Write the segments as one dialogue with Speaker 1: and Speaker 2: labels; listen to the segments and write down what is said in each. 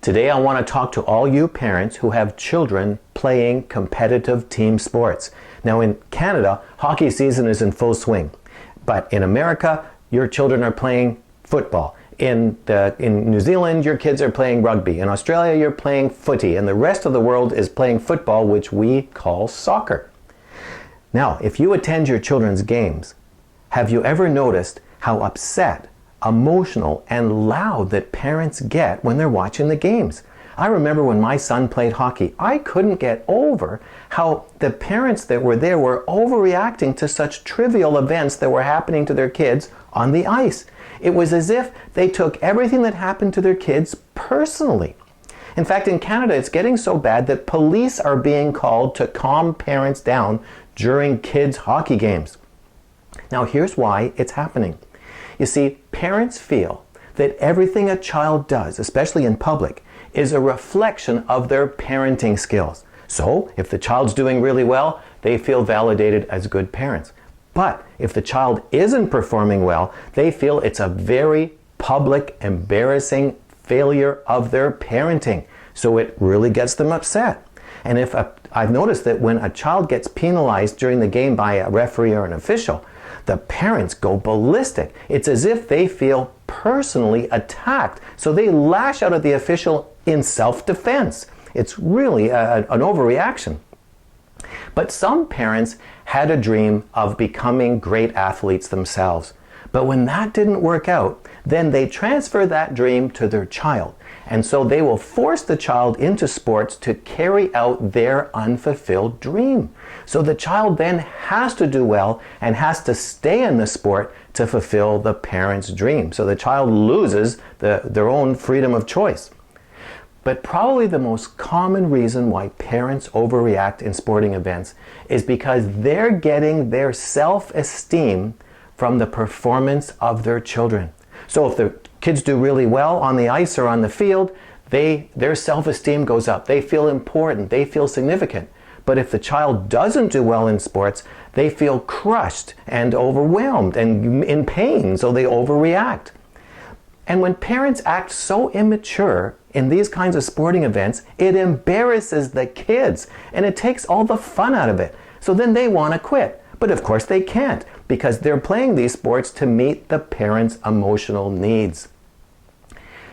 Speaker 1: Today I want to talk to all you parents who have children playing competitive team sports. Now in Canada, hockey season is in full swing, but in America, your children are playing football. In New Zealand, your kids are playing rugby. In Australia, you're playing footy, and the rest of the world is playing football, which we call soccer. Now, if you attend your children's games, have you ever noticed how upset, emotional, and loud that parents get when they're watching the games? I remember when my son played hockey, I couldn't get over how the parents that were there were overreacting to such trivial events that were happening to their kids on the ice. It was as if they took everything that happened to their kids personally. In fact, in Canada, it's getting so bad that police are being called to calm parents down during kids' hockey games. Now, here's why it's happening. You see, parents feel that everything a child does, especially in public, is a reflection of their parenting skills. So, if the child's doing really well, they feel validated as good parents. But if the child isn't performing well, they feel it's a very public, embarrassing failure of their parenting. So it really gets them upset. And I've noticed that when a child gets penalized during the game by a referee or an official, the parents go ballistic. It's as if they feel personally attacked. So they lash out at the official in self-defense. It's really an overreaction. But some parents had a dream of becoming great athletes themselves. But when that didn't work out, then they transfer that dream to their child. And so they will force the child into sports to carry out their unfulfilled dream. So the child then has to do well and has to stay in the sport to fulfill the parent's dream. So the child loses their own freedom of choice. But probably the most common reason why parents overreact in sporting events is because they're getting their self-esteem from the performance of their children. So if the kids do really well on the ice or on the field, their self-esteem goes up. They feel important. They feel significant. But if the child doesn't do well in sports, they feel crushed and overwhelmed and in pain, so they overreact. And when parents act so immature in these kinds of sporting events, it embarrasses the kids and it takes all the fun out of it. So then they want to quit. But of course they can't, because they're playing these sports to meet the parents' emotional needs.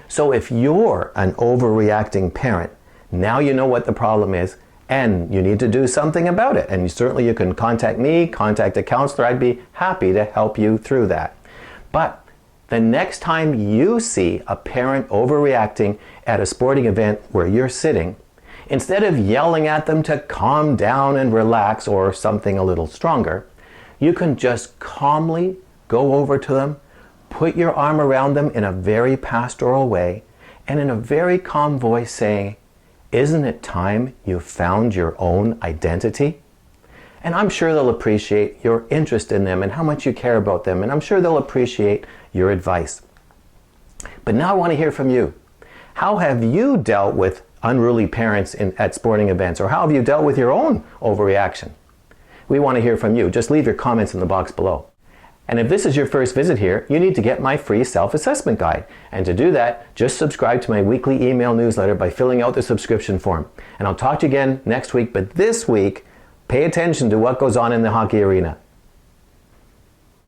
Speaker 1: So if you're an overreacting parent, now you know what the problem is and you need to do something about it. And certainly you can contact me, contact a counselor. I'd be happy to help you through that. But the next time you see a parent overreacting at a sporting event where you're sitting, instead of yelling at them to calm down and relax or something a little stronger, you can just calmly go over to them, put your arm around them in a very pastoral way, and in a very calm voice saying, "Isn't it time you found your own identity?" And I'm sure they'll appreciate your interest in them and how much you care about them, and I'm sure they'll appreciate your advice. But now I want to hear from you. How have you dealt with unruly parents at sporting events, or how have you dealt with your own overreaction? We want to hear from you. Just leave your comments in the box below. And if this is your first visit here, you need to get my free self-assessment guide. And to do that, just subscribe to my weekly email newsletter by filling out the subscription form. And I'll talk to you again next week, but this week, pay attention to what goes on in the hockey arena.